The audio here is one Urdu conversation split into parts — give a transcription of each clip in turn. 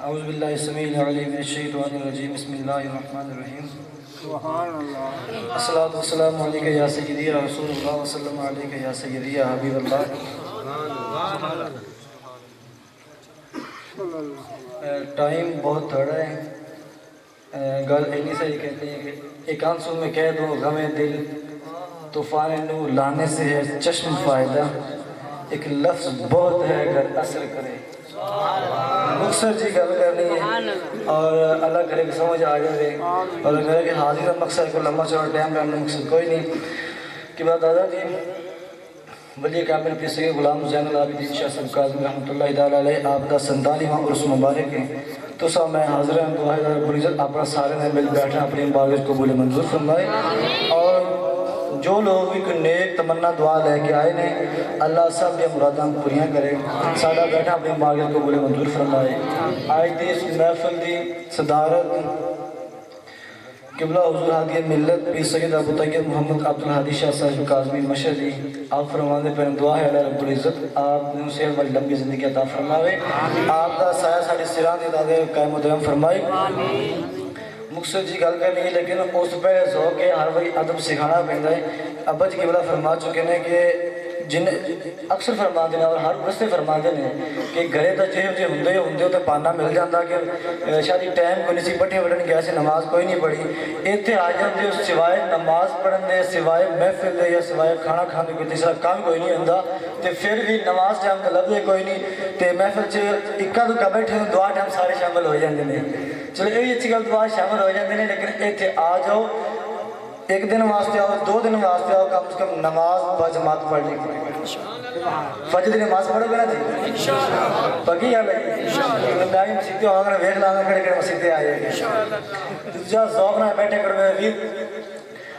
اعوذ باللہ السمیع العلیم من الشیطان الرجیم بسم اللہ الرحمن الرحیم سبحان اللہ الصلاۃ والسلام علیکہ یا سیدی یا رسول اللہ وسلم علیکہ یا سیدی یا حبیب اللہ۔ ٹائم بہت تھوڑا ہے، گل اینی صحیح کہتے ہیں کہ ایک آنسو میں کہہ دو غم دل طوفان نو لانے سے ہے چشم فائدہ، ایک لفظ بہت ہے اگر اثر کرے۔ مختصر جی گل کرنی ہے اور اللہ کرے کہ سمجھ آ جائے، اور اگر کہ حاضر مقصد کو لمبا چوڑا ٹائم کرنا مقصد کوئی نہیں کہ بات دادا جی ولی کامل پیر سید غلام زین العابدین شاہ صاحب کاظمی رحمۃ اللہ تعالیٰ علیہ آپ کا 47واں عرس مبارک ہے۔ تو سب میں حاضر ہیں، دعا ہے بڑی عزت اپنا سارے نے مل بیٹھے اپنی عبادت قبول منظور فرمائے، اور جو لوگ بھی کوئی نیک تمنا دعا لے کے آئے نے اللہ سب یہ مراداں پوریاں کرے، سادہ بیٹھا اپنی عبادت قبول منظور فرمائے۔ آج دی اس محفل دی صدارت قبلہ حضور ہادی ملت پیر سید ابو طیب محمد عبدالہادی شاہ صاحب کاظمی مشہدی آپ فرمانے پر دعا ہے اللہ رب العزت آپ نے صحت والی لمبی زندگی عطا فرماوے، آپ کا سایہ ساڑھے سران دے دادے قائم و دائم فرمائے۔ مقصد جی گل کرنی ہے لیکن اس پہ ذوق ہے ہر وقت ادب سکھانا پہنتا ہے۔ ابا جی قبلہ فرما چکے ہیں کہ جن اکثر فرما دینا اور ہر رستے فرما دینے کہ گھرے تا جہو جے ہندے تو پانا مل جاتا کہ شاید ٹائم کو نہیں سی بٹھے بٹھن گیا سے نماز کوئی نہیں پڑھی ایتھے آ جاتے ہو سوائے نماز پڑھن دے سوائے محفل دے یا سوائے کھانا کھانے کوئی تیسرا کام کوئی نہیں ہوندا تے پھر بھی نماز ٹائم تے لبدے کوئی نہیں تے محفل چ اکا دکا بیٹھے دعا ٹائم سارے شامل ہو جاندے نے۔ چلو یہ اچھی گل دعا شامل ہو جاندے نے لیکن ایتھے آ جاؤ ایک دن واسطے آؤ 2 دن واسطے آؤ کم سے کم نماز بجماعت پڑھ لی فجر دی نماز پڑھو گے نا جی پکی گل ہے میں مسیطے ہوں گا ویکھ لاں گا کڑے کڑے مسیطے آئے گے جا ذوق نہ بیٹھے کرو بھی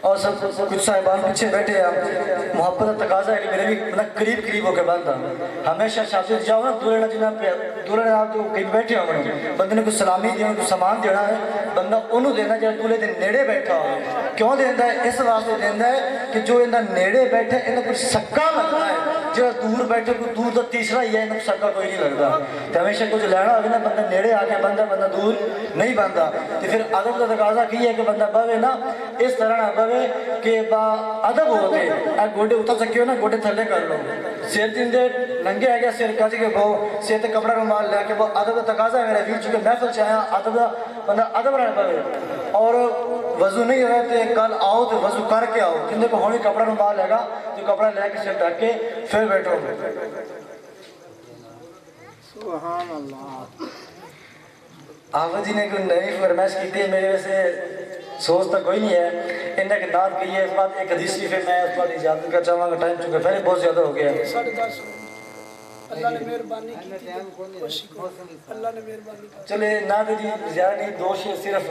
اور سب کچھ صاحبان پیچھے بیٹھے ہیں محبت تقاضا ہے کہ میرے بھی قریب قریب ہو کے بندہ ہمیشہ شادی جاؤ نا دورے نہ جنہ پہ دورے نہ آپ تو قریب بیٹھے ہوں بندے نے کوئی سلامی دینا کوئی سامان دینا ہے بندہ انہوں دینا جب دولے دے نیڑے بیٹھا ہو کیوں دینا ہے اس واسطے دینا ہے کہ جو اندر نیڑے بیٹھے اندر کوئی سکا لگتا ہے جو دور بیٹھے کوئی دور تو تیسرا ہی ہے اندر سکا کوئی نہیں لگتا تو ہمیشہ کچھ لینا ہوگی نا بندہ نیڑے آ کے بندہ دور نہیں بنتا تو پھر ادب کا تقاضا کی ہے کہ بندہ بوے نا اس طرح نہ بوے کہ با ادب ہوتے گوڈے اتر سکے ہو نا گوڈے تھلے کر لو سیر دن دے ننگے آ گیا سیر کاجی کے بہو سیر تے کپڑا رومال لے کے وہ ادب کا تقاضا ہے میرے ویر چکے محفل چاہیا ادب کا بندہ ادب رہنا پوے اور وضو نہیں رہتے کل آؤ تو وضو کر کے آؤ جن کو ہونی کپڑا رومال لے گا تو کپڑا لے کے سیر ڈھک کے پھر بیٹھو۔ سبحان اللہ آفت جی نے کوئی نئی فرمائش کی تھی میرے ویسے سوچ تو کوئی نہیں ہے انہیں کہ داد کی ہے اس بات ایک حدیث کی پھر میں اس بات اجازت کر چاہوں گا ٹائم چکے پہلے بہت زیادہ ہو گیا ہے۔ اللہ نے مہربانی کی تھی اللہ نے مہربانی کی چلے نہ تو جی زیادہ نہیں 2 شعر صرف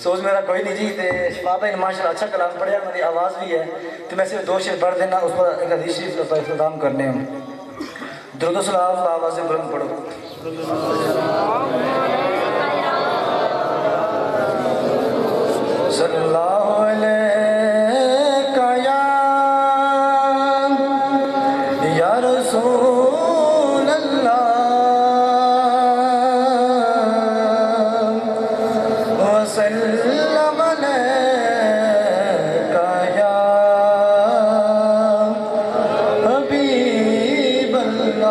سوچ میرا کوئی نہیں جی تے شفا بھائی نے ماشاءاللہ اچھا کلام پڑھیا میری آواز بھی ہے تو میں صرف 2 شعر پڑھ دینا اس پر ایک حدیث شریف پر اختتام کرنے ہوں۔ درود و سلام آواز بلند پڑھو۔ صلی اللہ علیہ یا رسول اللہ وسلم علیہ یا حبیب اللہ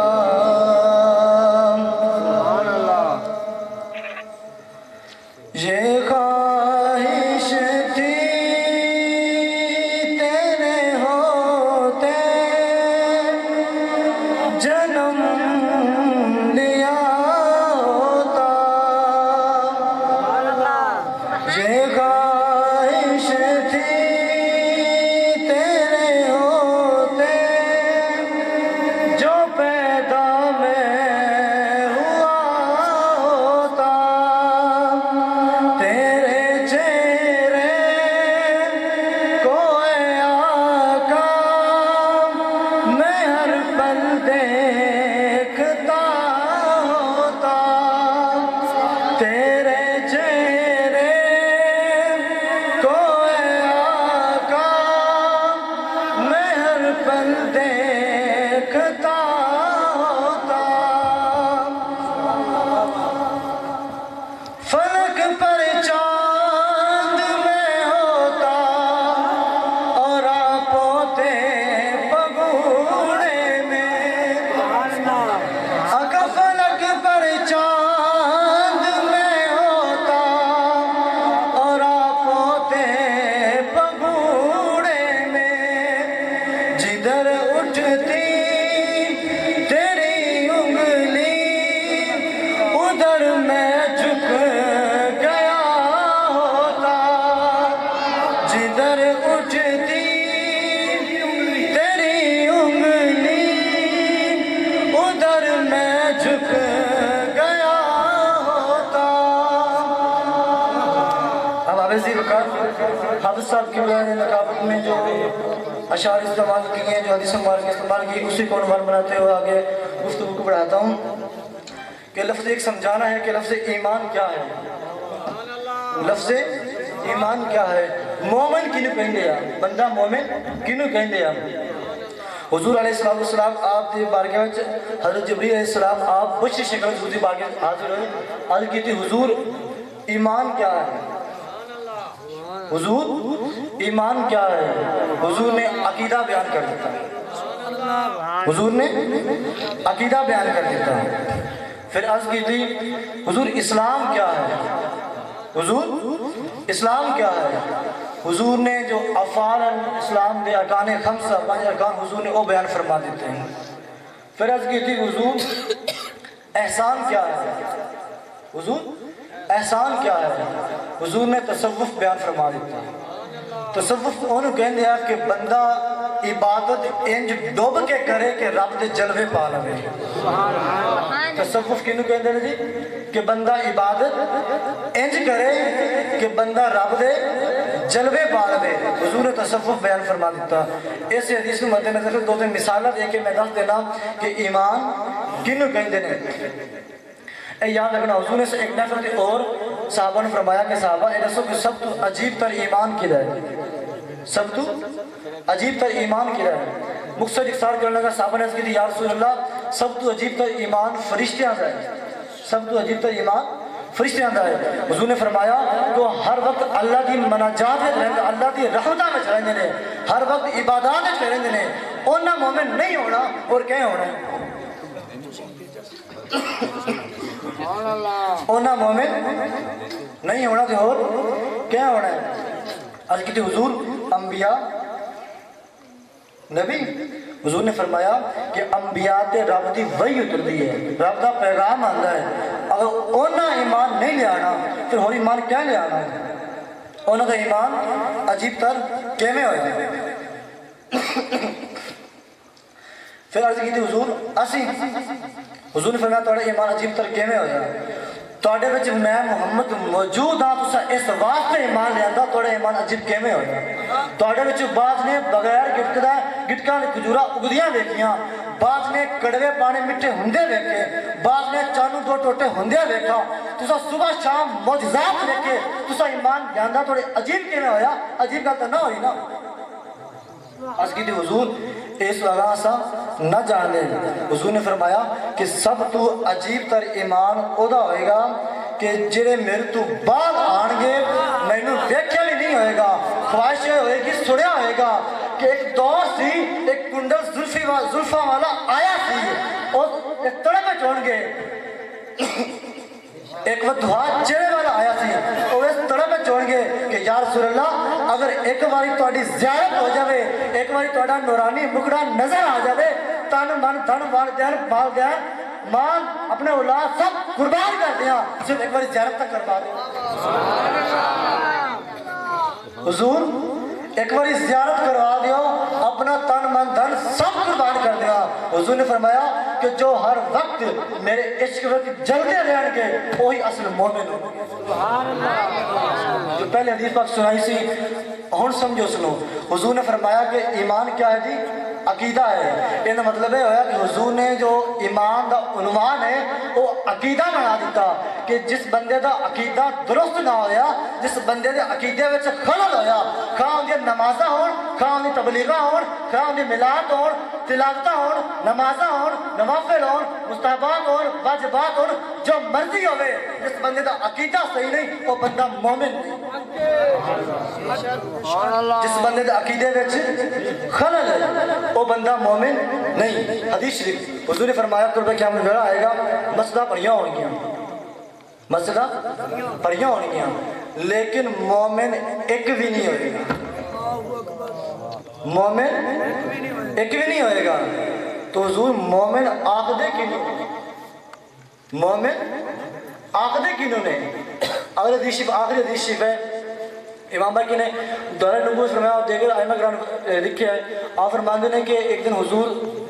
حافظ صاحب کی نقابت میں جو اشعار استعمال کیے ہیں، جو حدیث مبارک استعمال کی، اسی کو عنوان بناتے ہوئے آگے گفتگو کو بڑھاتا ہوں کہ لفظ ایک سمجھانا ہے کہ لفظ ایمان کیا ہے. لفظ ایمان کیا ہے؟ مومن کنو کہندے ہیں؟ بندہ مومن کنو کہندے ہیں؟ حضور علیہ السلام آپ دی بارگاہ وچ حضرت جبریل علیہ السلام آپ بشر شکل حضور دی بارگاہ وچ حاضر ہوئے. عرض کی تھی حضور ایمان کیا ہے؟ حضور ایمان کیا ہے؟ حضور نے عقیدہ بیان کر دیتا. حضور نے عقیدہ بیان کر دیتا. پھر عرض کی تھی حضور اسلام کیا ہے؟ حضور اسلام کیا ہے؟ حضور نے جو افعال اسلام دے ارکان خمسہ 5 ارکان حضور نے وہ بیان فرما دیتے ہیں. پھر عرض کی تھی حضور احسان کیا ہے؟ حضور احسان کیا ہے؟ حضور نے تصوف بیان فرما دیتا ہے. تصوف انہوں کہنے ہیں کہ بندہ عبادت انج ڈوب کے کرے کہ رب دے جلوے پا لے. تصوف کنوں کہتے ہیں جی؟ کہ بندہ عبادت انج کرے کہ بندہ رب دے جلوے پا لے. حضور نے تصوف بیان فرما دیتا. اس حدیث کو مد نظر دو تین مثالیں دے کے میں دس دینا کہ ایمان کنوں کہتے ہیں. اے یاد رکھنا حضور نے سے ایک نفر تھے اور صحابہ نے فرمایا کہ صحابہ اے دسو کہ سب تو عجیب تر ایمان کی ہے؟ سب تو عجیب تر ایمان کی ہے؟ مقصد اختصار کرنے لگا. صحابہ نے عرض کی تھی یا رسول اللہ سب تو عجیب تر ایمان فرشتیاں دا ہے. سب تو عجیب تر ایمان فرشتیاں دا ہے. حضور نے فرمایا تو ہر وقت اللہ دی مناجات میں رہندے، اللہ دی رحمتاں میں رہندے نے، ہر وقت عبادات میں رہندے نے. انہاں مومن نہیں ہونا اور کہیں ہونا ہے؟ اونا مومن نہیں ہونا تو اور کیا ہونا ہے؟ عرض کی تھی حضور انبیاء نبی. حضور نے فرمایا کہ انبیاء تے رب دی وحی اترتی ہے، رب دا پیغام آتا ہے. اگر اونا ایمان نہیں لے آنا پھر اور ایمان کیا لے آنا ہے؟ اونا دا ایمان عجیب تر کیویں ہوئے؟ پھر عرض کی تھی حضور اسی. حضور نے فرمایا تھوڑا ایمان عجیب تر کیویں ہویا؟ تھوڑے وچ میں محمد موجود ہاں تساں اس واسطے ایمان لے آندا تھوڑا ایمان عجیب کیویں ہویا؟ تھوڑے وچ بعض نے بغیر گٹکاں دے کھجوراں اگدیاں ویکھیاں، بعض نے کڑوے پانے میٹھے ہوندے ویکھے، بعض نے چانو دو ٹوٹے ہوندے ویکھا. تساں صبح شام معجزات ویکھے تساں ایمان لے آندا تھوڑے عجیب کیویں ہویا؟ عجیب گل تے نہ ہوئی نا. عرض کی تھی حضور اس وجہ سا نہ جانے. حضور نے فرمایا کہ سب تو عجیب تر ایمان اودا ہوئے گا کہ جڑے میرے تو بعد آن گے مینوں دیکھیا بھی نہیں ہوئے گا، خواہش ہوئے گی سڑیا ہوئے گا کہ ایک دور سی ایک کنڈل زلفاں والا آیا سی اور ایک تڑپے چھوڑ گے، ایک ودھوا چہرے والا آیا سی اور اس طرح میں چھوڑ گے کہ یا رسول اللہ اگر ایک باری تہاڈی زیارت ہو جاوے، ایک باری تہاڈا نورانی مکڑا نظر آ جاوے، تن من دھن والدین مال دین مال اپنے اولاد سب قربان کر دیا، صرف ایک باری زیارت تک کروا دے. حضور ایک باری زیارت کروا دیو، اپنا تن من دھن سب قربان کر دیا. حضور نے فرمایا کہ جو ہر وقت میرے عشق وقت جلتے رہن گے وہی اصل مومن ہو. جو پہلے حدیث پاک سنائی سی ہن سمجھو سنو. حضور نے فرمایا کہ ایمان کیا ہے جی؟ عقیدہ ہے. یہ مطلب ہے ہویا کہ حضور نے جو ایمان دا عنوان ہے وہ عقیدہ بنا دیتا کہ جس بندے دا عقیدہ درست نہ ہویا، جس بندے دے عقیدے وچ خلل ہویا، خواہ ان دی نمازاں ہون، خواہ ان دی تبلیغاں ہون، خواہ ان دی ملاد ہون، تلاوتاں ہون، نمازاں ہون، نوافل ہون، مستحبات ہون، واجبات ہون، جو مرضی ہوئے، جس بندے دا عقیدہ صحیح نہیں وہ بندہ مومن نہیں. جس بندے دے عقیدے وچ خلل ہے وہ بندہ مومن نہیں. حدیث شریف حضور نے فرمایا قرب قیامت میرا آئے گا مسجدہ پڑھیاں ہون گیاں، مسجدہ پڑھیاں ہون گیاں لیکن مومن ایک بھی نہیں ہوئے گا. مومن ایک بھی نہیں ہوئے گا. تو حضور مومن آخدے کنوں؟ مومن آخدے کنوں نے؟ آخری حدیث شریف ہے امام باقی نے دورہ نبوت فرمایا اور دیگر ائمہ کرام لکھے ہے. آپ فرماندے نے کہ ایک دن حضور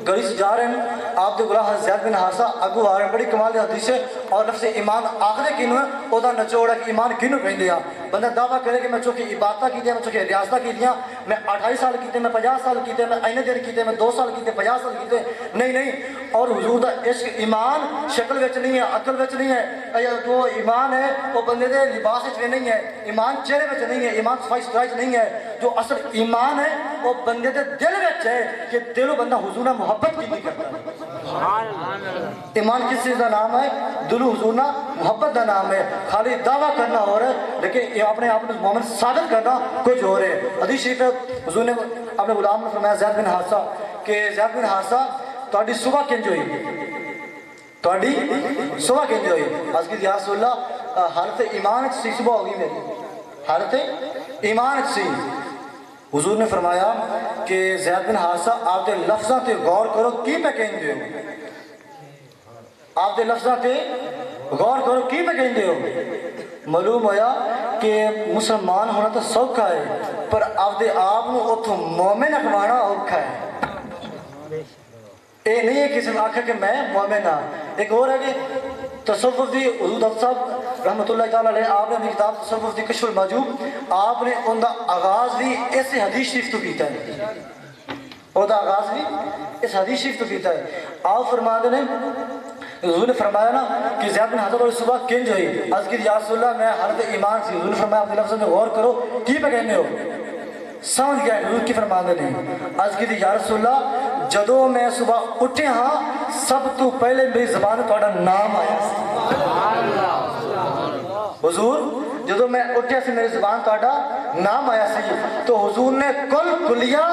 گلی سے جا رہے ہیں آپ دے غلام حضرت زید بن حارثہ اگو آ رہے ہیں, بڑی کمال دی حدیث ہے. اور لفظ ایمان آخری کینو ہے او دا نچوڑ ہے کہ ایمان کینو کہندے آ. بندہ دعویٰ کرے کہ میں چونکہ عبادتہ کی دیا, میں چونکہ ریاستہ کی دیا, میں 28 سال کیتے, میں 50 سال کیتے, میں اینے دیر کیتے, میں 2 سال کیتے, 50 سال کیتے, نہیں. اور حضور دا عشق ایمان شکل وچ نہیں ہے, عقل وچ نہیں ہے. جو ایمان ہے وہ بندے دے لباس وچ نہیں ہے, ایمان چہرے وچ نہیں ہے, ایمان صفائی ستھرائی وچ نہیں ہے. جو اصل ایمان ہے وہ بندے دے دل وچ ہے کہ دلوں بندہ حضور نال محبت کی کرتا ہے. ایمان کس چیز کا نام ہے؟ دلو حضور نال محبت کا نام ہے. خالی دعویٰ کرنا ہو رہا ہے لیکن اپنے آپ کو مومن ثابت کرنا کچھ ہو رہا ہے. حدیث شریف ہے حضور نے اپنے غلام نے فرمایا زید بن حارثہ کہ زید بن حارثہ تہاڈی صبح کنج ہوئی, تہاڈی صبح کنج ہوئی. عرض کی یا رسول اللہ حالت ایمان سی صبح ہوگی میری, حالت ایمان سی. حضور نے فرمایا کہ زید بن حارثہ آپ دے لفظاں تے غور کرو کی پہ کہندے ہو, آپ دے لفظاں تے غور کرو کی پہ کہندے ہو. معلوم ہویا کہ مسلمان ہونا تو سوکھا ہے پر آپ دے آپ نو اتھوں مومن اکھوانا اوکھا ہے. اے نہیں ہے کسی نے آکھا کہ میں مومن ہاں. ایک اور ہے کہ تصوف دی حضور ڈاکٹر صاحب رحمۃ اللہ تعالیٰ علیہ آپ نے اپنی کتاب تصوف دی کشف المحجوب آپ نے ان دا آغاز بھی اس حدیث شریف تو کیتا ہے, اور دا آغاز بھی اس حدیث شریف تو کیتا ہے. آپ فرماتے ہیں حضور نے فرمایا نا کہ زید بن حارثہ صبح کنج ہوئی. عرض کی یا رسول اللہ میں حالت ایمان سی. حضور نے فرمایا اپنے لفظوں میں غور کرو کی پہ کہنے ہو, سمجھ گیا حضور کی فرماتے نہیں. عرض کی یا رسول اللہ جدو میں صبح اٹھے ہاں سب تو پہلے میری زبان میں تہاڈا نام آیا حضور. جدو میں اٹھیا سی میری زبان تہاڈا نام آیا سی تو حضور نے کل کلیہ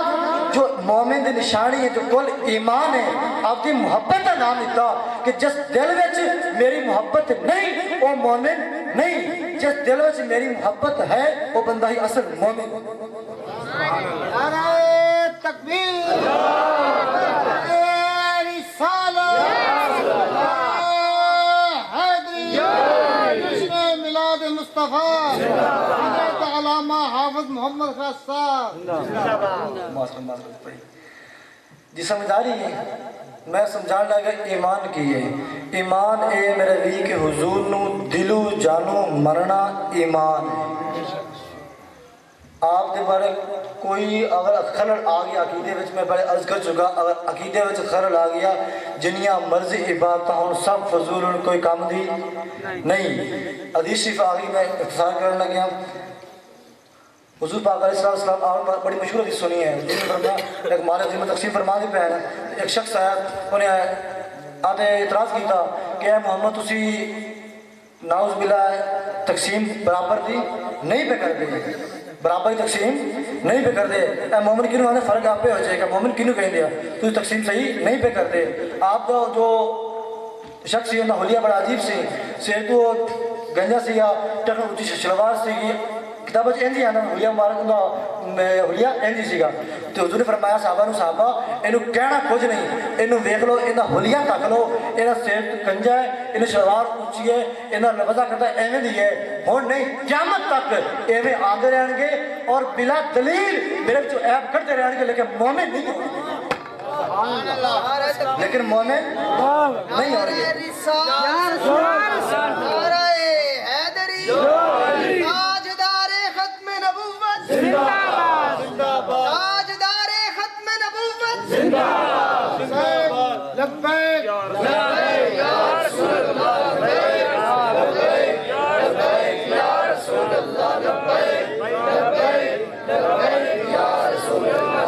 جو مومن دی نشانی ہے, جو کل ایمان ہے, آپ کی محبت کا نام دیتا کہ جس دل وچ میری محبت نہیں وہ مومن نہیں, جس دل وچ میری محبت ہے وہ بندہ ہی اصل مومن. نعرہ تکبیر, مصطفیٰ حضرت علامہ حافظ محمد خاص صاحب. جی سمجھداری ہے میں سمجھان لگا ایمان کی ہے. ایمان اے میرے بھی کہ حضور نو دلو جانو مرنا ایمان ہے. آپ دے بارے کوئی اگر خلل آ گیا عقیدے وچ, میں بڑے عرض کر چکا اگر عقیدے وچ خلل آ گیا جنیاں مرضی عبادت ہوں سب فضول ان کوئی کام دی نہیں. حدیث شریف آ گئی, میں اختصار کرنے لگیا. حضور پاک علیہ السلام آپ نے بڑی مشہور حدیث سنی ہے. حضور نے فرمایا ایک مال غنیمت تقسیم فرما دی پہ ایک شخص آیا, انہیں آتے اعتراض کیتا کہ اے محمد تسی نعوذ باللہ تقسیم برابر دی نہیں پہ کر دے, برابری تقسیم نہیں پہ کر دے. اے مومن کنو آنے فرق آپ پہ ہو جائے گا, مومن کنو کہیں دیا تو تقسیم صحیح نہیں پہ کر دے. آپ کا جو شخص سی انہا حلیہ بڑا عجیب سی, سیر کو گنجا سی یا ٹکن اچھی شلوار سی کتاب اچھ اینجی آنا حلیہ مبارک انہا حلیہ اینجی سی گا. تو حضور نے فرمایا صحابہ انہوں کہنا کچھ نہیں, انہوں ویک لو, انہا حلیہ تک لو, انہا سیر گنجا ہے, انہوں شلوار اچھی ہے, انہا لفظہ کرتا ہے ایمیں دی ہے ہون نہیں. قیامت تک ایمیں آندے رہن گے اور بلا دلیل میرے جو عیب کرتے رہن گے لیکن مومن نہیں ہوں گے, لیکن مومن نہیں ہوں گے. تاجدار ختم نبوت تاجدار ختم نبوت لبیک لبیک یا رسول اللہ, لبیک یا رسول اللہ, لبیک لبیک یا رسول اللہ.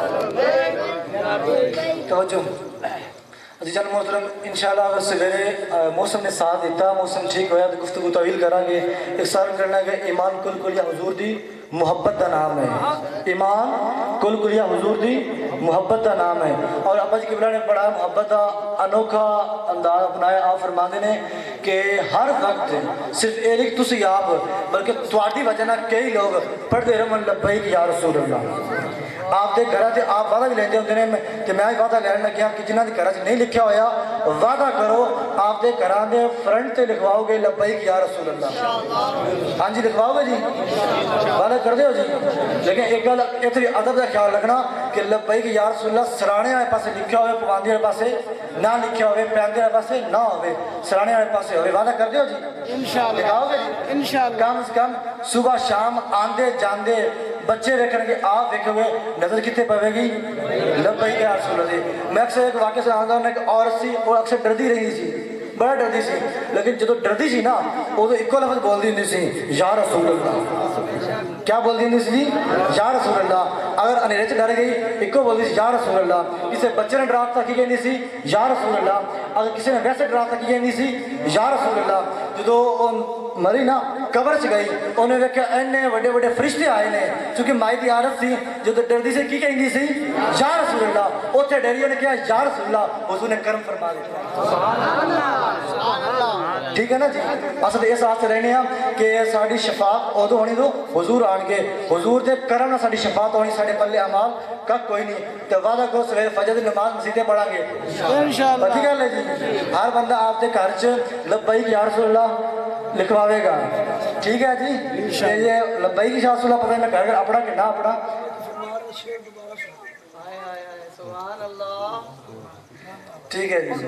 توجہ عزیزان محترم انشاءاللہ اگر سویرے موسم نے ساتھ دیتا, موسم ٹھیک ہویا تو گفتگو طویل کریں گے. اقصار کرنا ہے کہ ایمان کل کلیہ حضور دی محبت دا نام ہے. ایمان کل کلیہ حضور دی محبت دا نام ہے. اور ابا جی قبلہ نے بڑا محبت دا انوکھا انداز اپنایا. آپ فرماندے نے کہ ہر وقت صرف ایک تسی آپ بلکہ تواڈی وجہ نہ کئی لوگ پڑھتے رہن لبیک یا رسول اللہ. آپ دے گھرہ تے آپ وعدہ بھی لیندے ہوندے نے کہ میں وعدہ لین لگیا کہ جنہاں دے گھرہ چ نہیں لکھیا ہویا وعدہ کرو آپ دے گھراں دے فرنٹ تے لکھواؤ گے لبیک یا رسول اللہ. ہاں جی لکھواؤ گے جی, وعدہ کر دے ہو جی. لیکن ایک گل اتنی ادب کا خیال رکھنا کہ لبیک یا رسول اللہ سرانے والے پاسے لکھیا ہوئے پواندی والے پاسے نہ لکھیا ہوئے پیاندے والے پاسے نہ ہوئے سرانے والے پاسے ہوئے وعدہ کر دیو جی انشاءاللہ دکھاؤ گے جی انشاءاللہ کم از کم صبح شام آندے جاندے بچے ویکھن گے آپ ویکھو گے نظر کتے پوے گی لبیک یا رسول اللہ میں اکثر ایک واقعہ سناتا ہوں ایک عورت سی وہ اکثر ڈردی رہی سی بڑا ڈردی سی لیکن جدو ڈردی سی نا وہ تو ایکو لفظ بول دی سی یا رسول اللہ کیا بول دی سی یا رسول اللہ اگر انیرے چ ڈر گئی ایکو بول دی سی یا رسول اللہ کسی بچے نے ڈراتا کی گئی سی یا رسول اللہ اگر کسی نے ویسے ڈراتا کی گئی سی یا رسول اللہ جدو مری نا قبر چ گئی انہیں ویکھیا اینے وڈے وڈے فرشتے آئے نے چونکہ مائی دی عادت سی جدو ڈردی سے کی کہندی سی یا رسول اللہ اوتھے ڈری نے کہا یا رسول اللہ حضور نے کرم فرما دیا ٹھیک ہے نا جی اصل اس واسطے رہنے ہیں کہ ساری شفاعت ادو ہونی تو حضور آن کے حضور دے کرم نہ ساری شفاعت ہونی سارے پلے اعمال کا کوئی نہیں تو وعدہ کو سویرے فجر دی نماز مسجدیں پڑھا گے انشاءاللہ پتہ گل ہے جی ہر بندہ آپ دے گھر چ لبیک یا رسول اللہ لکھواوے گا ٹھیک ہے جی یہ لبیک یا رسول اللہ پتہ نہیں گھر گھر اپنا کہ نہ اپنا سبحان اللہ ٹھیک ہے جی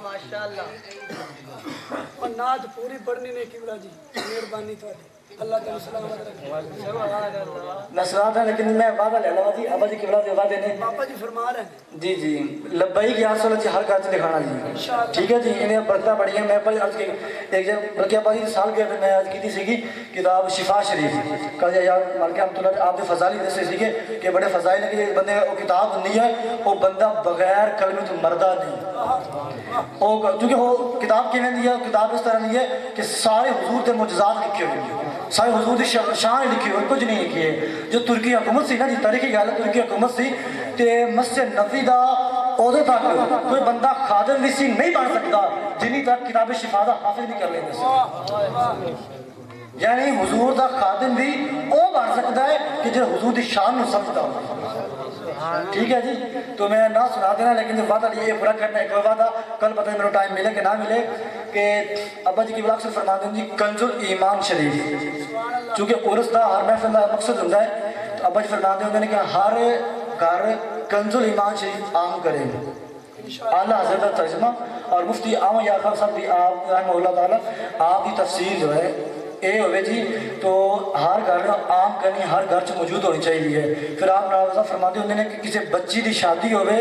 ماشاءاللہ اور نعت پوری پڑھنی نے قبلہ جی مہربانی تھوڑی اللہ تعالی سلامت رکھے میں سنا لیکن میں وعدہ لے لوا جی ابا جی قبلہ دے وعدے نے پاپا جی فرما رہے ہیں جی جی لبیک یا رسول اللہ جی ہر گھر سے دکھانا جی ٹھیک ہے جی انہیں برکتہ پڑھی ہیں میں پر عرض کی ایک جب بلکہ ابا جی سال گیا تھا میں عرض کی تھی سیگی کتاب شفا شریف کہا یا مالک حمداللہ آپ دے فضائل دے سے سیگے کہ بڑے فضائل ہیں کہ بندے وہ کتاب نہیں ہے وہ بندہ بغیر کلمہ تو مردہ نہیں کیونکہ وہ کتاب کی نہیں ہے کتاب اس طرح نہیں ہے کہ سارے حضور دے معجزات لکھے ہوئے ہیں سارے حضور دی شان لکھی ہوئی کچھ نہیں لکھی ہے جو ترکی حکومت سی نا جی تاریخی گل ہے ترکی حکومت سی تے مسجد نبوی دا ادو تک کوئی بندہ خادم بھی سی نہیں بن سکتا جنہی تک کتاب شفا دا حافظ بھی کر لیتے سی یعنی حضور دا خادم بھی وہ بن سکتا ہے کہ جو حضور دی شان نو سمجھتا ہو ٹھیک ہے جی تو میں نہ سنا دینا لیکن وعدہ یہ پورا کرنا ایک وعدہ کل پتہ نہیں میرے ٹائم ملے کہ نہ ملے کہ ابا جی کی بلاک سے فرما دیں جی کنز الایمان شریف چونکہ عرس دا ہر محفل دا مقصد ہوتا ہے تو ابا جی فرما دیں انہوں نے کہ ہر گھر کنز الایمان شریف عام کریں اعلیٰ حضرت کا ترجمہ اور مفتی عام یعقوب صاحب بھی آپ رحمہ اللہ تعالیٰ آپ کی تفسیر جو ہے اے ہوئے جی تو ہر گھر عام کرنی ہر گھر چ موجود ہونی چاہیے پھر آپ ناراضہ فرماتے ہوتے ہیں کہ کسی بچی دی شادی ہوئے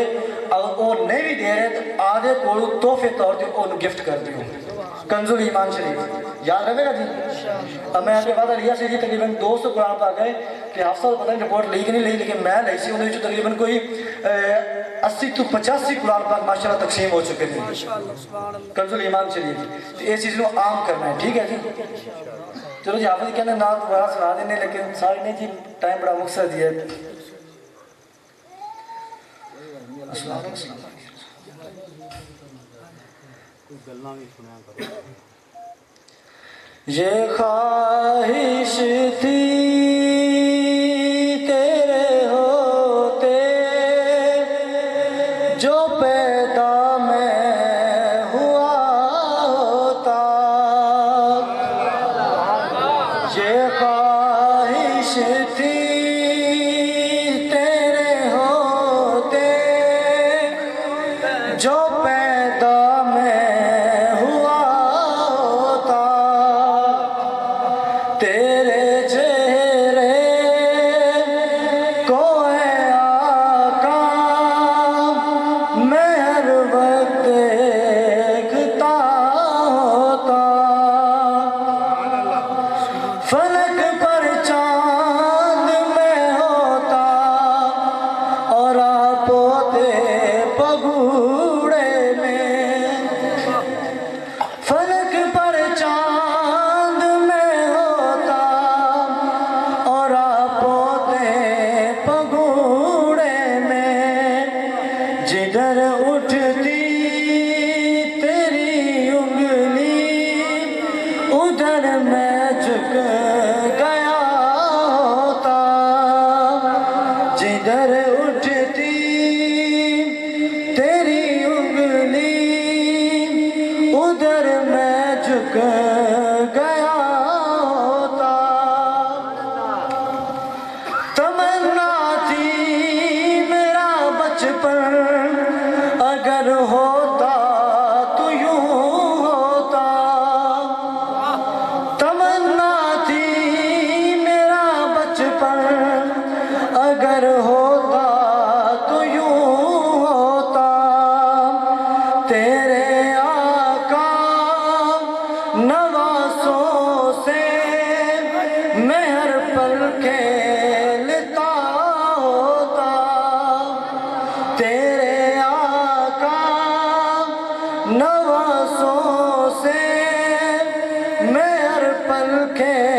اگر وہ نہیں بھی دے رہے تو آدھے کو تحفے طور پہ انہوں گفٹ کر دیو کنز الایمان شریف یاد رہے گا جی اب میں آگے بعد لیا سے جی تقریباً 200 قرآن پاک ہے کہ حافظہ پتہ نہیں رپورٹ لی کہ نہیں لی لیکن میں لی سی انہوں نے تقریباً کوئی 80 تو 85 قرآن پاک ماشاءاللہ تقسیم ہو چکے تھے کنز الایمان شریف تو یہ چیز کو عام کرنا ہے ٹھیک ہے جی چلو جی حافظ کہنے نام دوبارہ سنا دینے لیکن سارے نے جی ٹائم بڑا مقصد دیا ہے السلام علیکم یہ خواہش تھی تیرے ہوتے جو پیدا میں ہوا ہوتا یہ خواہش تھی تیرے ہوتے جو پیدا میں ہوا ہوتا تیرے چہرے کو ہے آقا میں ہر وقت دیکھتا ہوتا فلک پر چاند میں ہوتا اور آپ ہوتے پگوڑے میں فلک پر چاند میں ہوتا اور آپ ہوتے پگوڑے میں جدھر اٹھتی تیری انگلی ادھر میں جھک گیا ہوتا جدھر اٹھتی تیری انگلی ادھر میں جھک گیا ہوتا تمنا تھی میں ہر پل کے